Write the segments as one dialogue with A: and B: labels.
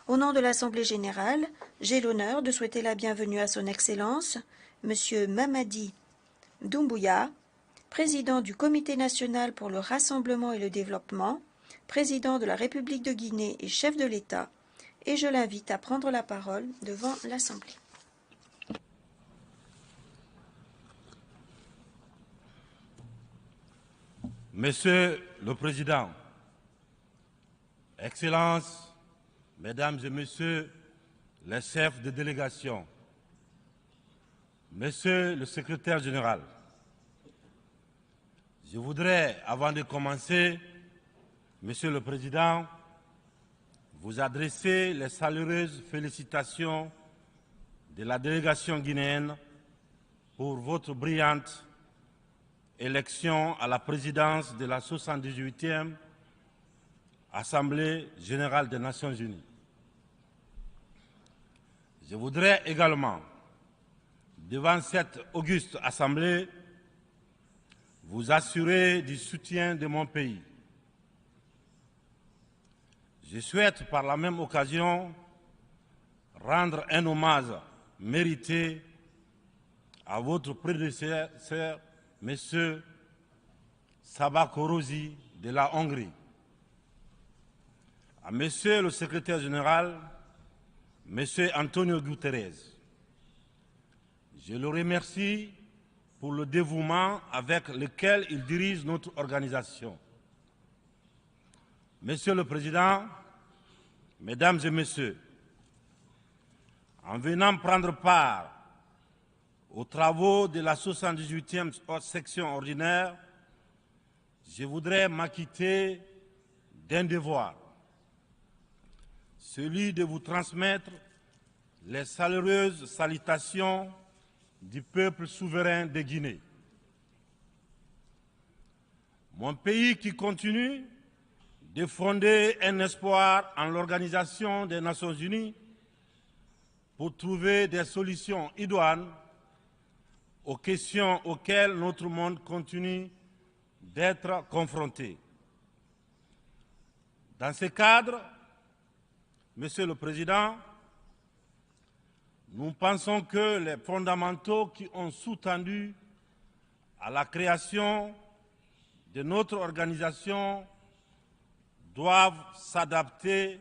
A: Au nom de l'Assemblée générale, j'ai l'honneur de souhaiter la bienvenue à Son Excellence, Monsieur Mamadi Doumbouya, président du Comité national pour le rassemblement et le développement, président de la République de Guinée et chef de l'État, et je l'invite à prendre la parole devant l'Assemblée.
B: Monsieur le Président, Excellences, Mesdames et Messieurs les chefs de délégation, Monsieur le Secrétaire général, je voudrais, avant de commencer, Monsieur le Président, vous adresser les chaleureuses félicitations de la délégation guinéenne pour votre brillante élection à la présidence de la 78e Assemblée générale des Nations unies. Je voudrais également, devant cette auguste Assemblée, vous assurer du soutien de mon pays. Je souhaite par la même occasion rendre un hommage mérité à votre prédécesseur, M. Saba Korosi de la Hongrie, à M. le secrétaire général, M. Antonio Guterres. Je le remercie pour le dévouement avec lequel il dirige notre organisation. Monsieur le Président, Mesdames et Messieurs, en venant prendre part aux travaux de la 78e section ordinaire, je voudrais m'acquitter d'un devoir, celui de vous transmettre les chaleureuses salutations du peuple souverain de Guinée. Mon pays qui continue de fonder un espoir en l'Organisation des Nations Unies pour trouver des solutions idoines aux questions auxquelles notre monde continue d'être confronté. Dans ce cadre, Monsieur le Président, nous pensons que les fondamentaux qui ont sous-tendu à la création de notre organisation doivent s'adapter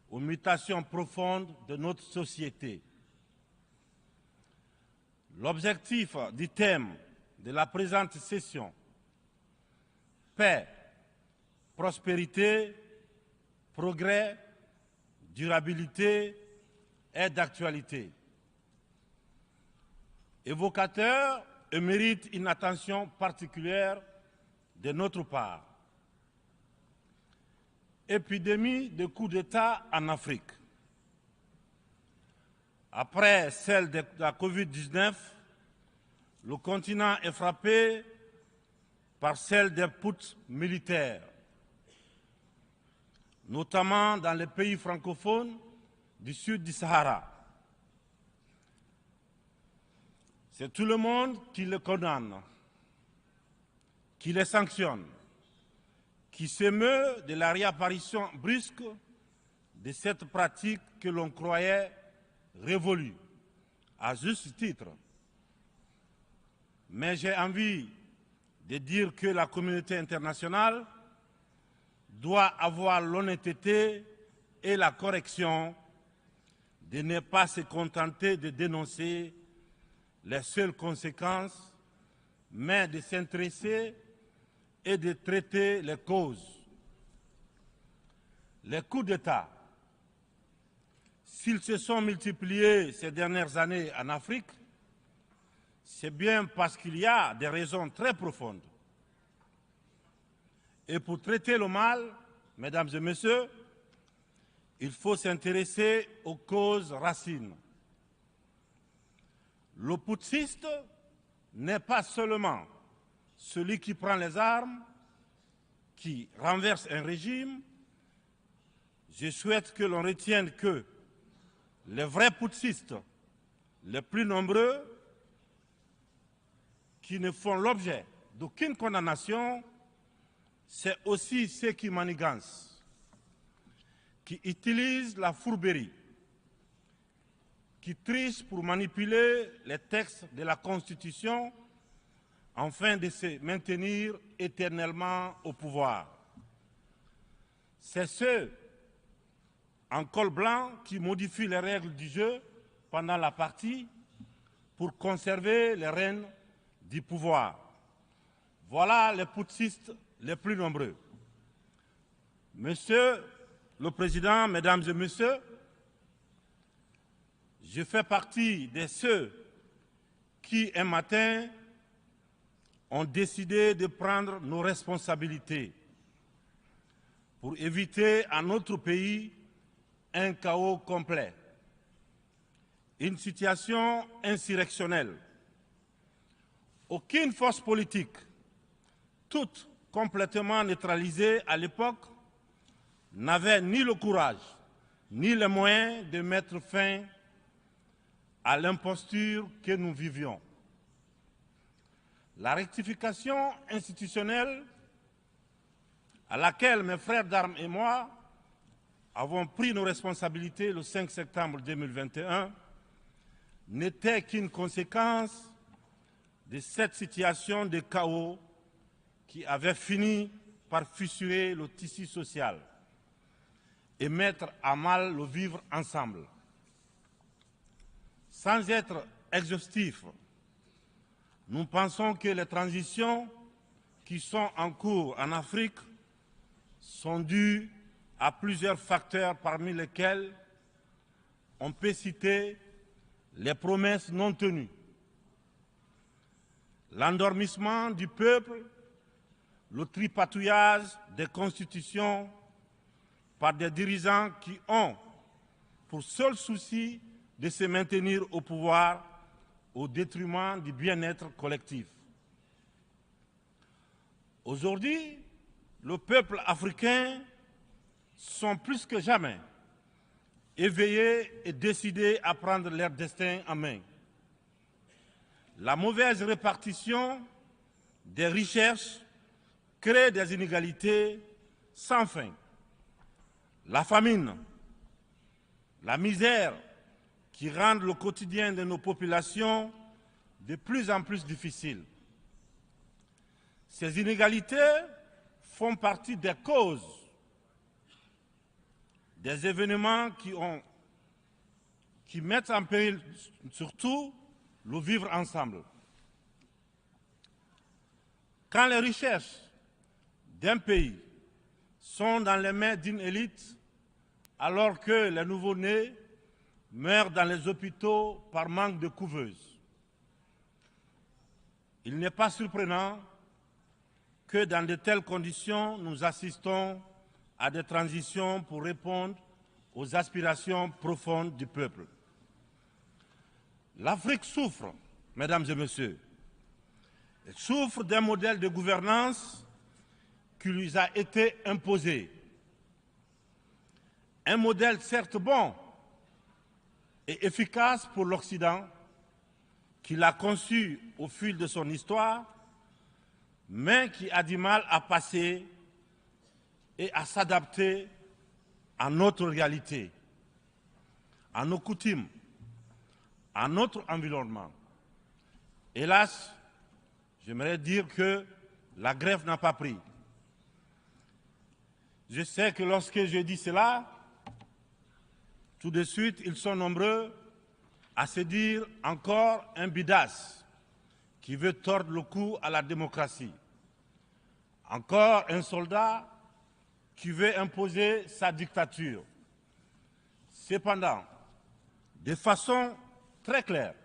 B: aux mutations profondes de notre société. L'objectif du thème de la présente session, paix, prospérité, progrès, durabilité, est d'actualité. Évocateur et mérite une attention particulière de notre part. Épidémie de coups d'État en Afrique. Après celle de la Covid-19, le continent est frappé par celle des putschs militaires, notamment dans les pays francophones du sud du Sahara. C'est tout le monde qui les condamne, qui les sanctionne, qui s'émeut de la réapparition brusque de cette pratique que l'on croyait révolue, à juste titre. Mais j'ai envie de dire que la communauté internationale doit avoir l'honnêteté et la correction de ne pas se contenter de dénoncer les seules conséquences, mais de s'intéresser et de traiter les causes. Les coups d'État, s'ils se sont multipliés ces dernières années en Afrique, c'est bien parce qu'il y a des raisons très profondes. Et pour traiter le mal, mesdames et messieurs, il faut s'intéresser aux causes racines. Le putschiste n'est pas seulement celui qui prend les armes, qui renverse un régime. Je souhaite que l'on retienne que les vrais putschistes, les plus nombreux, qui ne font l'objet d'aucune condamnation, c'est aussi ceux qui manigancent, qui utilisent la fourberie, qui trichent pour manipuler les textes de la Constitution afin de se maintenir éternellement au pouvoir. C'est ceux en col blanc qui modifient les règles du jeu pendant la partie pour conserver les rênes du pouvoir. Voilà les putschistes les plus nombreux. Monsieur le Président, Mesdames et Messieurs, je fais partie de ceux qui, un matin, ont décidé de prendre nos responsabilités pour éviter à notre pays un chaos complet, une situation insurrectionnelle. Aucune force politique, toute complètement neutralisée à l'époque, n'avait ni le courage ni les moyens de mettre fin à l'imposture que nous vivions. La rectification institutionnelle à laquelle mes frères d'armes et moi avons pris nos responsabilités le 5 septembre 2021 n'était qu'une conséquence de cette situation de chaos qui avait fini par fissurer le tissu social et mettre à mal le vivre ensemble. Sans être exhaustif, nous pensons que les transitions qui sont en cours en Afrique sont dues à plusieurs facteurs parmi lesquels on peut citer les promesses non tenues, l'endormissement du peuple, le tripatouillage des constitutions par des dirigeants qui ont pour seul souci de se maintenir au pouvoir au détriment du bien-être collectif. Aujourd'hui, le peuple africain sont plus que jamais éveillés et décidés à prendre leur destin en main. La mauvaise répartition des richesses crée des inégalités sans fin. La famine, la misère qui rendent le quotidien de nos populations de plus en plus difficile. Ces inégalités font partie des causes des événements qui mettent en péril surtout le vivre ensemble. Quand les richesses d'un pays sont dans les mains d'une élite, alors que les nouveau-nés meurent dans les hôpitaux par manque de couveuses, il n'est pas surprenant que dans de telles conditions, nous assistons à des transitions pour répondre aux aspirations profondes du peuple. L'Afrique souffre, mesdames et messieurs. Elle souffre d'un modèle de gouvernance qui lui a été imposé. Un modèle certes bon et efficace pour l'Occident, qu'il a conçu au fil de son histoire, mais qui a du mal à passer et à s'adapter à notre réalité, à nos coutumes, à notre environnement. Hélas, j'aimerais dire que la grève n'a pas pris. Je sais que lorsque je dis cela, tout de suite, ils sont nombreux à se dire encore un bidas qui veut tordre le cou à la démocratie. Encore un soldat qui veut imposer sa dictature. Cependant, de façon très claire,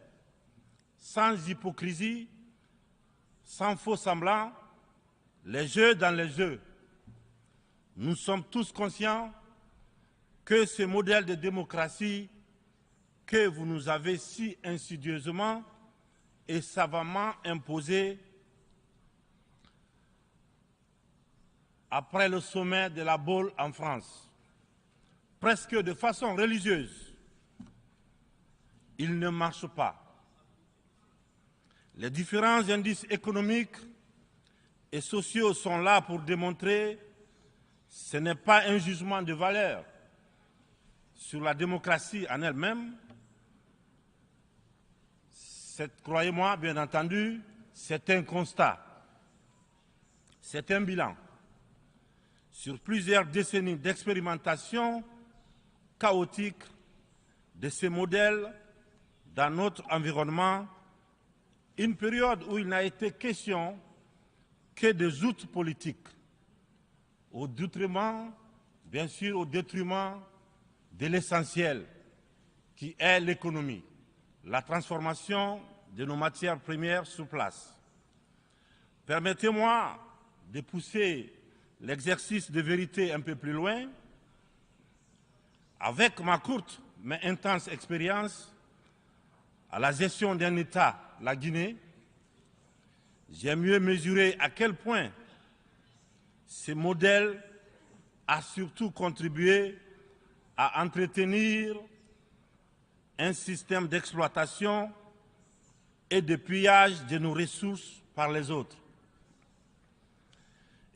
B: sans hypocrisie, sans faux semblant, les jeux dans les jeux, nous sommes tous conscients que ce modèle de démocratie que vous nous avez si insidieusement et savamment imposé après le sommet de la Baule en France, presque de façon religieuse, il ne marche pas. Les différents indices économiques et sociaux sont là pour démontrer que ce n'est pas un jugement de valeur, sur la démocratie en elle-même, croyez-moi, bien entendu, c'est un constat, c'est un bilan. Sur plusieurs décennies d'expérimentation chaotique de ces modèles dans notre environnement, une période où il n'a été question que des outils politiques, au détriment, bien sûr, au détriment de l'essentiel, qui est l'économie, la transformation de nos matières premières sur place. Permettez-moi de pousser l'exercice de vérité un peu plus loin. Avec ma courte mais intense expérience à la gestion d'un État, la Guinée, j'ai mieux mesuré à quel point ce modèle a surtout contribué à entretenir un système d'exploitation et de pillage de nos ressources par les autres,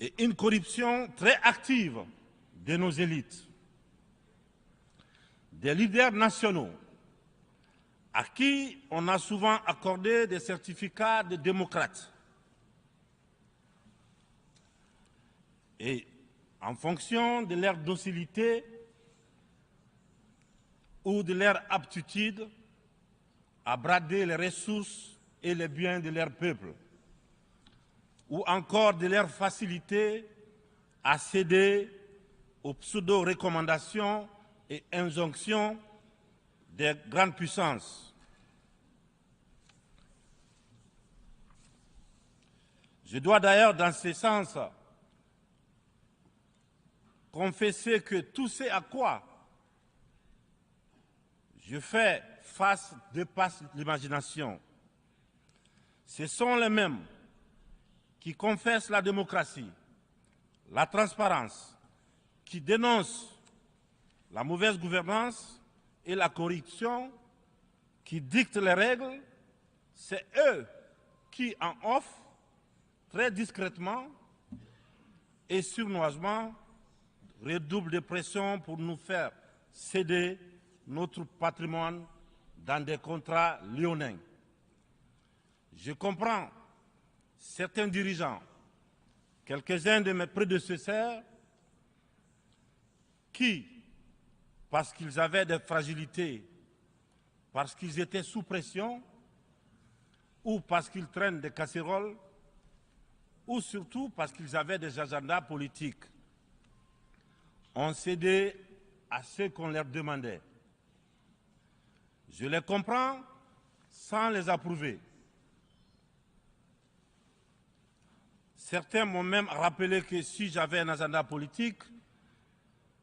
B: et une corruption très active de nos élites, des leaders nationaux à qui on a souvent accordé des certificats de démocrates. Et en fonction de leur docilité ou de leur aptitude à brader les ressources et les biens de leur peuple, ou encore de leur facilité à céder aux pseudo-recommandations et injonctions des grandes puissances. Je dois d'ailleurs, dans ce sens, confesser que tout ce à quoi je fais face dépasse l'imagination. Ce sont les mêmes qui confessent la démocratie, la transparence, qui dénoncent la mauvaise gouvernance et la corruption, qui dictent les règles. C'est eux qui en offrent très discrètement et sournoisement redoublent de pression pour nous faire céder notre patrimoine dans des contrats léonins. Je comprends certains dirigeants, quelques-uns de mes prédécesseurs, qui, parce qu'ils avaient des fragilités, parce qu'ils étaient sous pression, ou parce qu'ils traînent des casseroles, ou surtout parce qu'ils avaient des agendas politiques, ont cédé à ce qu'on leur demandait. Je les comprends sans les approuver. Certains m'ont même rappelé que si j'avais un agenda politique,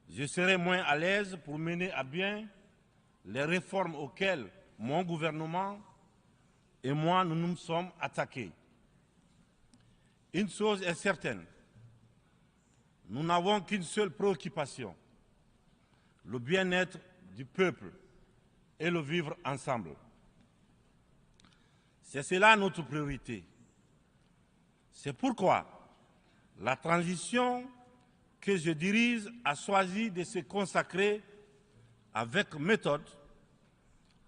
B: je serais moins à l'aise pour mener à bien les réformes auxquelles mon gouvernement et moi nous nous sommes attaqués. Une chose est certaine, nous n'avons qu'une seule préoccupation, le bien-être du peuple et le vivre ensemble. C'est cela notre priorité. C'est pourquoi la transition que je dirige a choisi de se consacrer avec méthode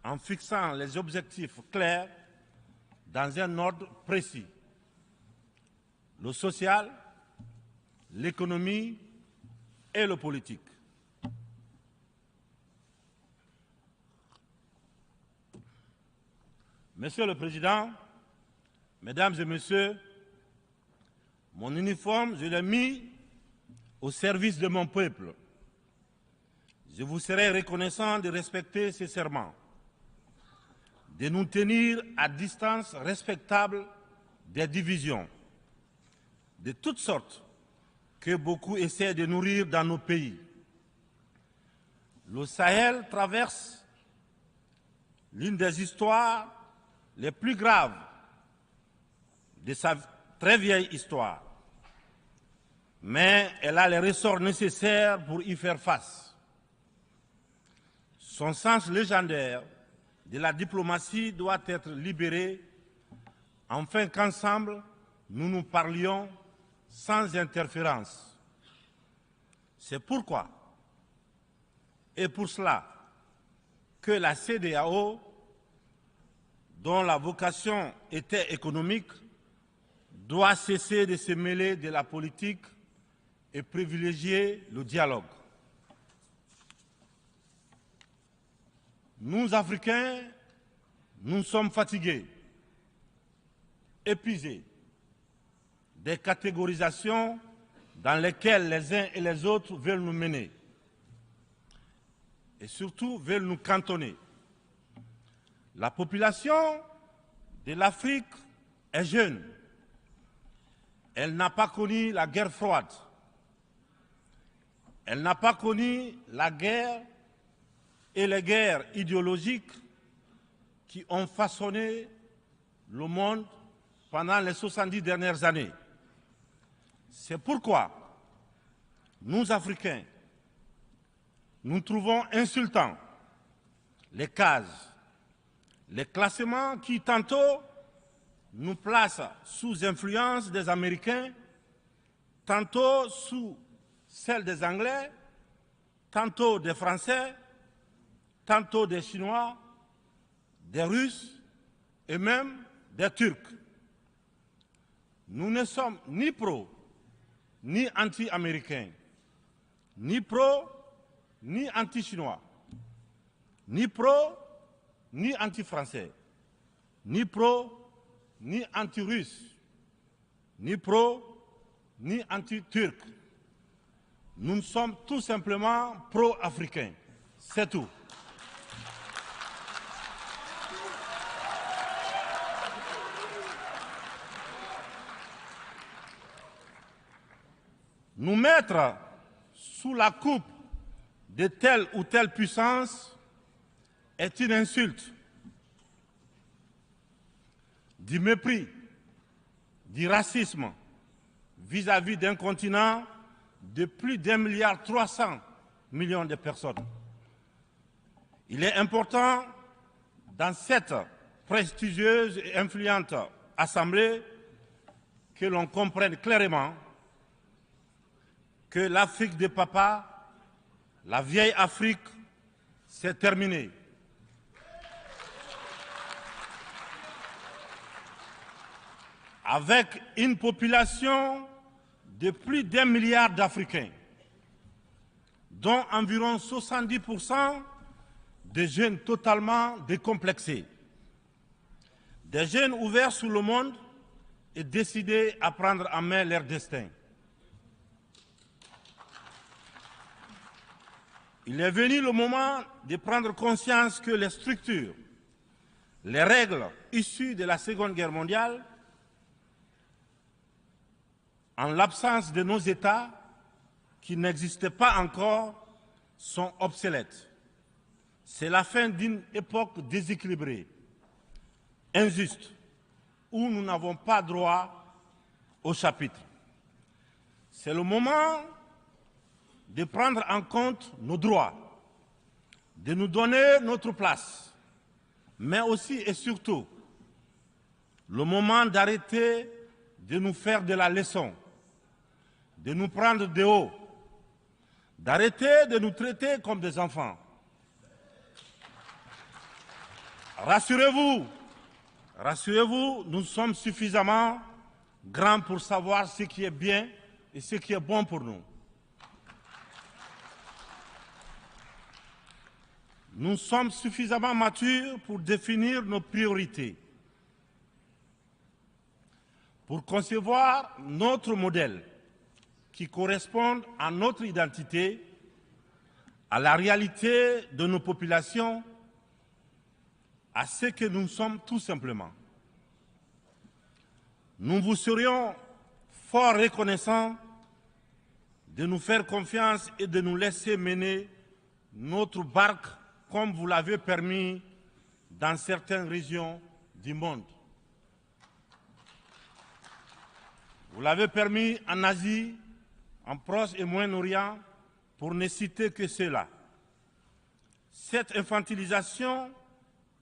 B: en fixant les objectifs clairs dans un ordre précis. Le social, l'économie et le politique. Monsieur le Président, Mesdames et Messieurs, mon uniforme, je l'ai mis au service de mon peuple. Je vous serai reconnaissant de respecter ces serments, de nous tenir à distance respectable des divisions de toutes sortes que beaucoup essaient de nourrir dans nos pays. Le Sahel traverse l'une des histoires les plus graves de sa très vieille histoire, mais elle a les ressorts nécessaires pour y faire face. Son sens légendaire de la diplomatie doit être libéré afin qu'ensemble, nous nous parlions sans interférence. C'est pourquoi, Et pour cela que la CEDEAO, dont la vocation était économique, doit cesser de se mêler de la politique et privilégier le dialogue. Nous, Africains, nous sommes fatigués, épuisés des catégorisations dans lesquelles les uns et les autres veulent nous mener et surtout veulent nous cantonner. La population de l'Afrique est jeune. Elle n'a pas connu la guerre froide. Elle n'a pas connu la guerre et les guerres idéologiques qui ont façonné le monde pendant les 70 dernières années. C'est pourquoi nous, Africains, nous trouvons insultants les cases, les classements qui tantôt nous placent sous influence des Américains, tantôt sous celle des Anglais, tantôt des Français, tantôt des Chinois, des Russes et même des Turcs. Nous ne sommes ni pro, ni anti-américains, ni pro, ni anti-chinois, ni pro, ni anti-français, ni pro, ni anti-russe, ni pro, ni anti-turc. Nous sommes tout simplement pro-africains. C'est tout. Nous mettre sous la coupe de telle ou telle puissance est une insulte, du mépris, du racisme vis-à-vis d'un continent de plus d'1,3 milliard de personnes. Il est important, dans cette prestigieuse et influente Assemblée, que l'on comprenne clairement que l'Afrique de papa, la vieille Afrique, c'est terminé. Avec une population de plus d'1 milliard d'Africains, dont environ 70% de jeunes totalement décomplexés, des jeunes ouverts sur le monde et décidés à prendre en main leur destin. Il est venu le moment de prendre conscience que les structures, les règles issues de la Seconde Guerre mondiale, en l'absence de nos États, qui n'existaient pas encore, sont obsolètes. C'est la fin d'une époque déséquilibrée, injuste, où nous n'avons pas droit au chapitre. C'est le moment de prendre en compte nos droits, de nous donner notre place, mais aussi et surtout le moment d'arrêter de nous faire de la leçon, de nous prendre de haut, d'arrêter de nous traiter comme des enfants. Rassurez-vous, rassurez-vous, nous sommes suffisamment grands pour savoir ce qui est bien et ce qui est bon pour nous. Nous sommes suffisamment matures pour définir nos priorités, pour concevoir notre modèle qui corresponde à notre identité, à la réalité de nos populations, à ce que nous sommes tout simplement. Nous vous serions fort reconnaissants de nous faire confiance et de nous laisser mener notre barque comme vous l'avez permis dans certaines régions du monde. Vous l'avez permis en Asie, en Proche et Moyen-Orient, pour ne citer que cela. Cette infantilisation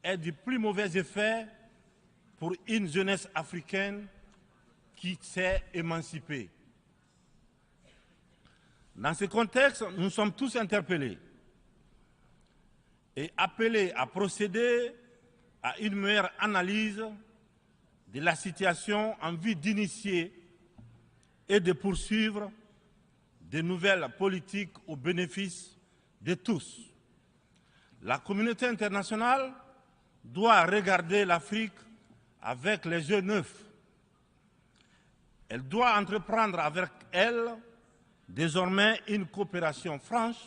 B: est du plus mauvais effet pour une jeunesse africaine qui s'est émancipée. Dans ce contexte, nous sommes tous interpellés et appeler à procéder à une meilleure analyse de la situation en vue d'initier et de poursuivre de nouvelles politiques au bénéfice de tous. La communauté internationale doit regarder l'Afrique avec les yeux neufs. Elle doit entreprendre avec elle désormais une coopération franche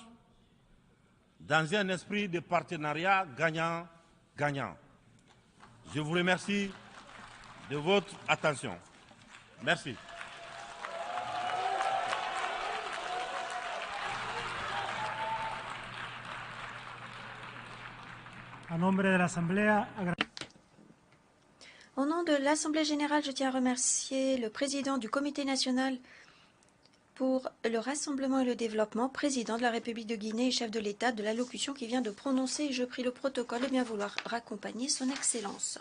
B: dans un esprit de partenariat gagnant-gagnant. Je vous remercie de votre attention. Merci.
A: Au nom de l'Assemblée générale, je tiens à remercier le président du Comité national pour le rassemblement et le développement, président de la République de Guinée et chef de l'État, de l'allocution qu'il vient de prononcer. Je prie le protocole de bien vouloir raccompagner son Excellence.